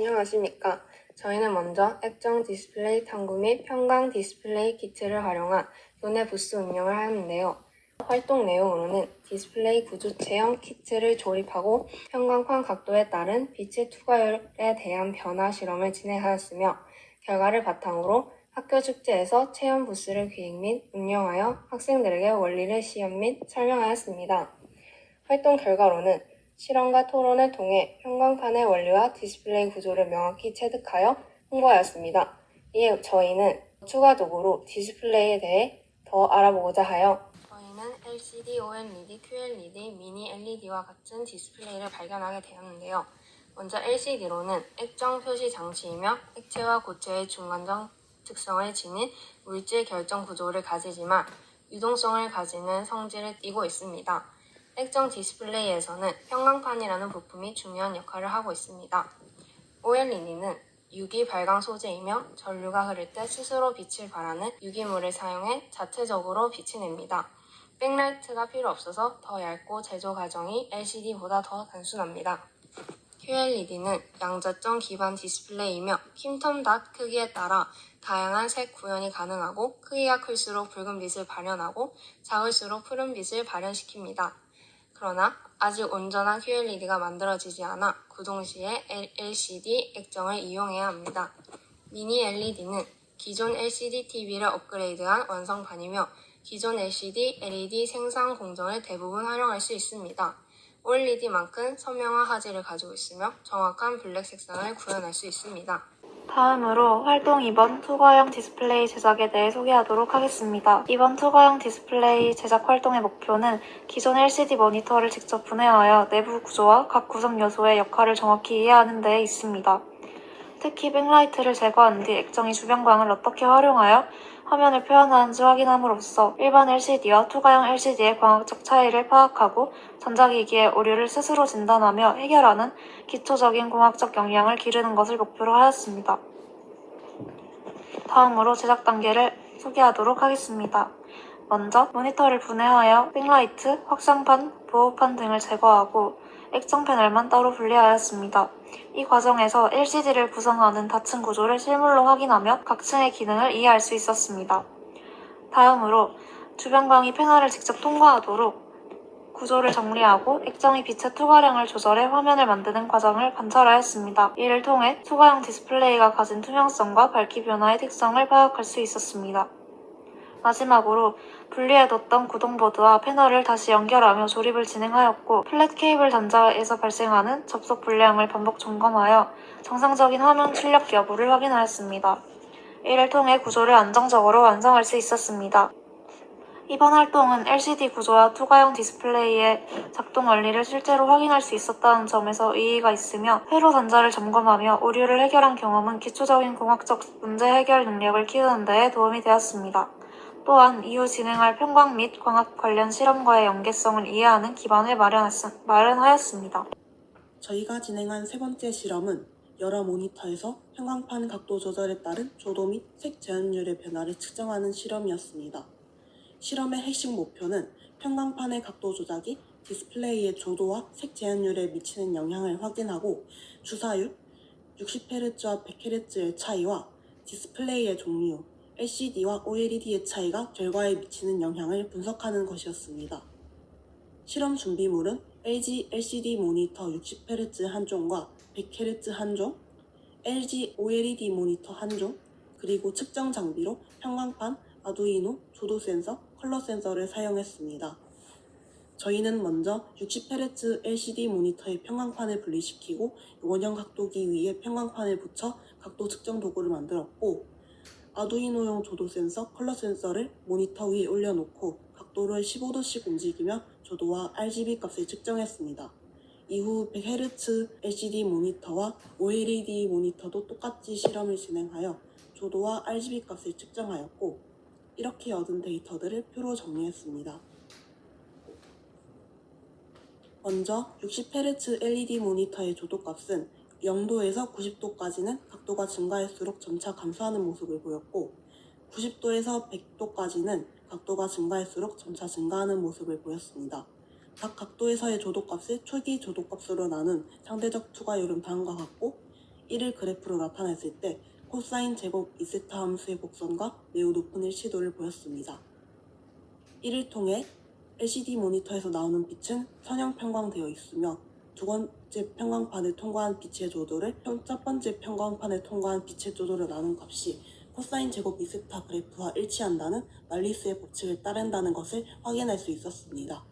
안녕하십니까. 저희는 먼저 액정 디스플레이 탐구 및 편광 디스플레이 키트를 활용한 교내 부스 운영을 하는데요. 활동 내용으로는 디스플레이 구조 체형 키트를 조립하고 편광판 각도에 따른 빛의 투과율에 대한 변화 실험을 진행하였으며 결과를 바탕으로 학교 축제에서 체험 부스를 기획 및 운영하여 학생들에게 원리를 시연 및 설명하였습니다. 활동 결과로는 실험과 토론을 통해 형광판의 원리와 디스플레이 구조를 명확히 체득하여 홍보하였습니다. 이에 저희는 추가적으로 디스플레이에 대해 더 알아보고자 하여 저희는 LCD, OLED, QLED, 미니 LED와 같은 디스플레이를 발견하게 되었는데요. 먼저 LCD로는 액정 표시 장치이며 액체와 고체의 중간적 특성을 지닌 물질 결정 구조를 가지지만 유동성을 가지는 성질을 띠고 있습니다. 액정 디스플레이에서는 형광판이라는 부품이 중요한 역할을 하고 있습니다. OLED는 유기 발광 소재이며 전류가 흐를 때 스스로 빛을 발하는 유기물을 사용해 자체적으로 빛을 냅니다. 백라이트가 필요 없어서 더 얇고 제조 과정이 LCD보다 더 단순합니다. QLED는 양자점 기반 디스플레이이며 핀텀 닷 크기에 따라 다양한 색 구현이 가능하고 크기가 클수록 붉은 빛을 발현하고 작을수록 푸른 빛을 발현시킵니다. 그러나 아직 온전한 QLED가 만들어지지 않아 구동 시에 LCD 액정을 이용해야 합니다. 미니 LED는 기존 LCD TV를 업그레이드한 완성판이며 기존 LCD, LED 생산 공정을 대부분 활용할 수 있습니다. OLED만큼 선명한 화질을 가지고 있으며 정확한 블랙 색상을 구현할 수 있습니다. 다음으로 활동 2번 투과형 디스플레이 제작에 대해 소개하도록 하겠습니다. 이번 투과형 디스플레이 제작 활동의 목표는 기존 LCD 모니터를 직접 분해하여 내부 구조와 각 구성 요소의 역할을 정확히 이해하는 데 있습니다. 특히 백라이트를 제거한 뒤 액정이 주변광을 어떻게 활용하여 화면을 표현하는지 확인함으로써 일반 LCD와 투과형 LCD의 광학적 차이를 파악하고 전자기기의 오류를 스스로 진단하며 해결하는 기초적인 공학적 역량을 기르는 것을 목표로 하였습니다. 다음으로 제작 단계를 소개하도록 하겠습니다. 먼저 모니터를 분해하여 백라이트, 확장판, 보호판 등을 제거하고 액정 패널만 따로 분리하였습니다. 이 과정에서 LCD를 구성하는 다층 구조를 실물로 확인하며 각 층의 기능을 이해할 수 있었습니다. 다음으로 주변광이 패널을 직접 통과하도록 구조를 정리하고 액정의 빛의 투과량을 조절해 화면을 만드는 과정을 관찰하였습니다. 이를 통해 투과형 디스플레이가 가진 투명성과 밝기 변화의 특성을 파악할 수 있었습니다. 마지막으로 분리해뒀던 구동보드와 패널을 다시 연결하며 조립을 진행하였고 플랫 케이블 단자에서 발생하는 접속 불량을 반복 점검하여 정상적인 화면 출력 여부를 확인하였습니다. 이를 통해 구조를 안정적으로 완성할 수 있었습니다. 이번 활동은 LCD 구조와 투과형 디스플레이의 작동 원리를 실제로 확인할 수 있었다는 점에서 의의가 있으며 회로 단자를 점검하며 오류를 해결한 경험은 기초적인 공학적 문제 해결 능력을 키우는 데 도움이 되었습니다. 또한 이후 진행할 편광 및 광학 관련 실험과의 연계성을 이해하는 기반을 마련하였습니다. 저희가 진행한 세 번째 실험은 여러 모니터에서 형광판 각도 조절에 따른 조도 및 색 제한율의 변화를 측정하는 실험이었습니다. 실험의 핵심 목표는 형광판의 각도 조작이 디스플레이의 조도와 색 제한율에 미치는 영향을 확인하고 주사율, 60Hz와 100Hz의 차이와 디스플레이의 종류, LCD와 OLED의 차이가 결과에 미치는 영향을 분석하는 것이었습니다. 실험 준비물은 LG LCD 모니터 60Hz 한 종과 100Hz 한 종, LG OLED 모니터 한 종, 그리고 측정 장비로 형광판, 아두이노, 조도 센서, 컬러 센서를 사용했습니다. 저희는 먼저 60Hz LCD 모니터의 편광판을 분리시키고 원형 각도기 위에 편광판을 붙여 각도 측정 도구를 만들었고 아두이노용 조도 센서, 컬러 센서를 모니터 위에 올려놓고 각도를 15도씩 움직이며 조도와 RGB 값을 측정했습니다. 이후 100Hz LCD 모니터와 OLED 모니터도 똑같이 실험을 진행하여 조도와 RGB 값을 측정하였고 이렇게 얻은 데이터들을 표로 정리했습니다. 먼저 60Hz LED 모니터의 조도값은 0도에서 90도까지는 각도가 증가할수록 점차 감소하는 모습을 보였고 90도에서 100도까지는 각도가 증가할수록 점차 증가하는 모습을 보였습니다. 각 각도에서의 조도값을 초기 조도값으로 나눈 상대적 투과율은 다음과 같고 1일 그래프로 나타냈을 때 코사인 제곱 이세타 함수의 곡선과 매우 높은 일치도를 보였습니다. 이를 통해 LCD 모니터에서 나오는 빛은 선형 편광되어 있으며 두 번째 편광판을 통과한 빛의 조도를 첫 번째 편광판을 통과한 빛의 조도를 나눈 값이 코사인 제곱 이세타 그래프와 일치한다는 말리스의 법칙을 따른다는 것을 확인할 수 있었습니다.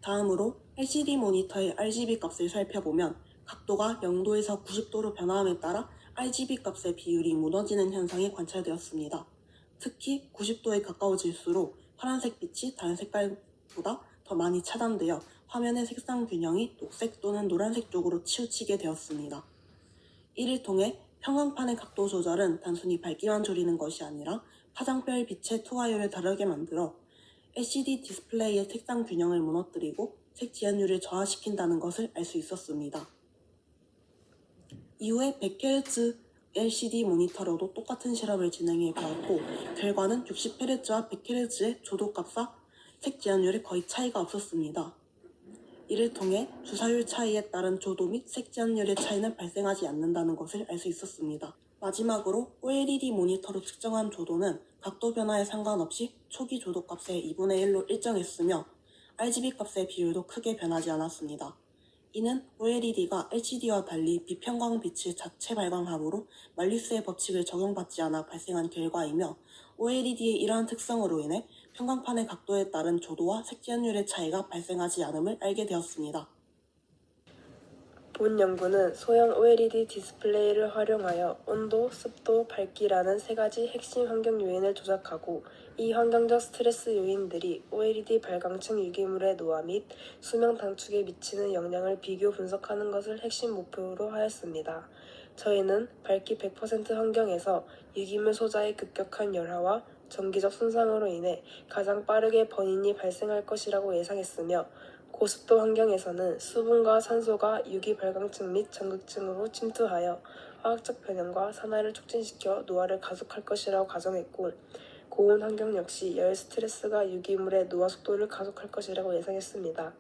다음으로 LCD 모니터의 RGB 값을 살펴보면 각도가 0도에서 90도로 변화함에 따라 RGB 값의 비율이 무너지는 현상이 관찰되었습니다. 특히 90도에 가까워질수록 파란색 빛이 다른 색깔보다 더 많이 차단되어 화면의 색상 균형이 녹색 또는 노란색 쪽으로 치우치게 되었습니다. 이를 통해 편광판의 각도 조절은 단순히 밝기만 줄이는 것이 아니라 파장별 빛의 투하율을 다르게 만들어 LCD 디스플레이의 색상 균형을 무너뜨리고 색 지연율을 저하시킨다는 것을 알 수 있었습니다. 이후에 100Hz LCD 모니터로도 똑같은 실험을 진행해 보았고 결과는 60Hz와 100Hz의 조도값과 색 지연율에 거의 차이가 없었습니다. 이를 통해 주사율 차이에 따른 조도 및 색 지연율의 차이는 발생하지 않는다는 것을 알 수 있었습니다. 마지막으로 OLED 모니터로 측정한 조도는 각도 변화에 상관없이 초기 조도 값의 2분의 1로 일정했으며 RGB 값의 비율도 크게 변하지 않았습니다. 이는 OLED가 LCD와 달리 비편광 빛을 자체 발광하므로 말리스의 법칙을 적용받지 않아 발생한 결과이며 OLED의 이러한 특성으로 인해 편광판의 각도에 따른 조도와 색지연율의 차이가 발생하지 않음을 알게 되었습니다. 본 연구는 소형 OLED 디스플레이를 활용하여 온도, 습도, 밝기라는 세 가지 핵심 환경 요인을 조작하고 이 환경적 스트레스 요인들이 OLED 발광층 유기물의 노화 및 수명 단축에 미치는 영향을 비교 분석하는 것을 핵심 목표로 하였습니다. 저희는 밝기 100% 환경에서 유기물 소자의 급격한 열화와 정기적 손상으로 인해 가장 빠르게 번인이 발생할 것이라고 예상했으며 고습도 환경에서는 수분과 산소가 유기 발광층 및 전극층으로 침투하여 화학적 변형과 산화를 촉진시켜 노화를 가속할 것이라고 가정했고 고온 환경 역시 열 스트레스가 유기물의 노화 속도를 가속할 것이라고 예상했습니다.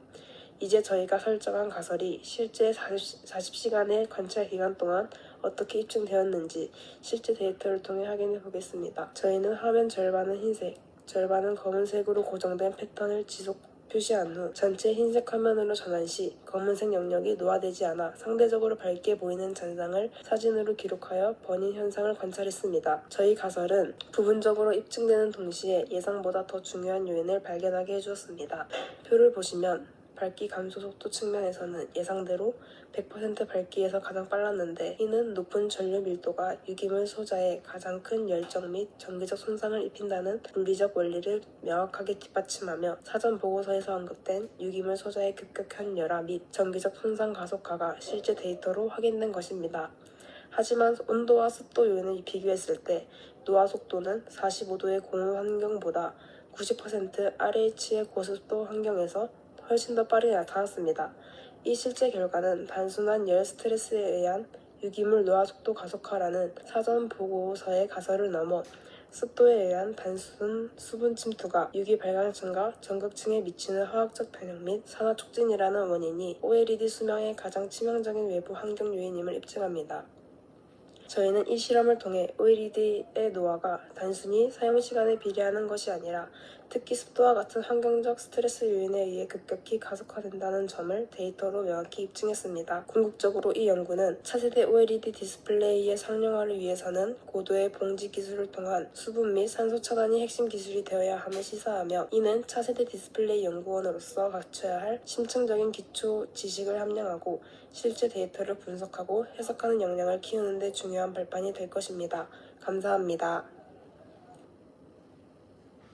이제 저희가 설정한 가설이 실제 40시간의 관찰 기간 동안 어떻게 입증되었는지 실제 데이터를 통해 확인해 보겠습니다. 저희는 화면 절반은 흰색, 절반은 검은색으로 고정된 패턴을 지속 표시한 후 전체 흰색 화면으로 전환 시 검은색 영역이 노화되지 않아 상대적으로 밝게 보이는 잔상을 사진으로 기록하여 번인 현상을 관찰했습니다. 저희 가설은 부분적으로 입증되는 동시에 예상보다 더 중요한 요인을 발견하게 해주었습니다. 표를 보시면 밝기 감소 속도 측면에서는 예상대로 100% 밝기에서 가장 빨랐는데 이는 높은 전류 밀도가 유기물 소자에 가장 큰 열정 및 전기적 손상을 입힌다는 물리적 원리를 명확하게 뒷받침하며 사전 보고서에서 언급된 유기물 소자의 급격한 열화 및 전기적 손상 가속화가 실제 데이터로 확인된 것입니다. 하지만 온도와 습도 요인을 비교했을 때 노화 속도는 45도의 고온 환경보다 90% RH의 고습도 환경에서 훨씬 더 빠르게 나타났습니다. 이 실제 결과는 단순한 열 스트레스에 의한 유기물 노화 속도 가속화라는 사전 보고서의 가설을 넘어 습도에 의한 단순 수분 침투가 유기 발광층과 전극층에 미치는 화학적 변형 및 산화 촉진이라는 원인이 OLED 수명의 가장 치명적인 외부 환경 요인임을 입증합니다. 저희는 이 실험을 통해 OLED의 노화가 단순히 사용시간에 비례하는 것이 아니라 특히 습도와 같은 환경적 스트레스 요인에 의해 급격히 가속화된다는 점을 데이터로 명확히 입증했습니다. 궁극적으로 이 연구는 차세대 OLED 디스플레이의 상용화를 위해서는 고도의 봉지 기술을 통한 수분 및 산소 차단이 핵심 기술이 되어야 함을 시사하며 이는 차세대 디스플레이 연구원으로서 갖춰야 할 심층적인 기초 지식을 함량하고 실제 데이터를 분석하고 해석하는 역량을 키우는 데 중요한 발판이 될 것입니다. 감사합니다.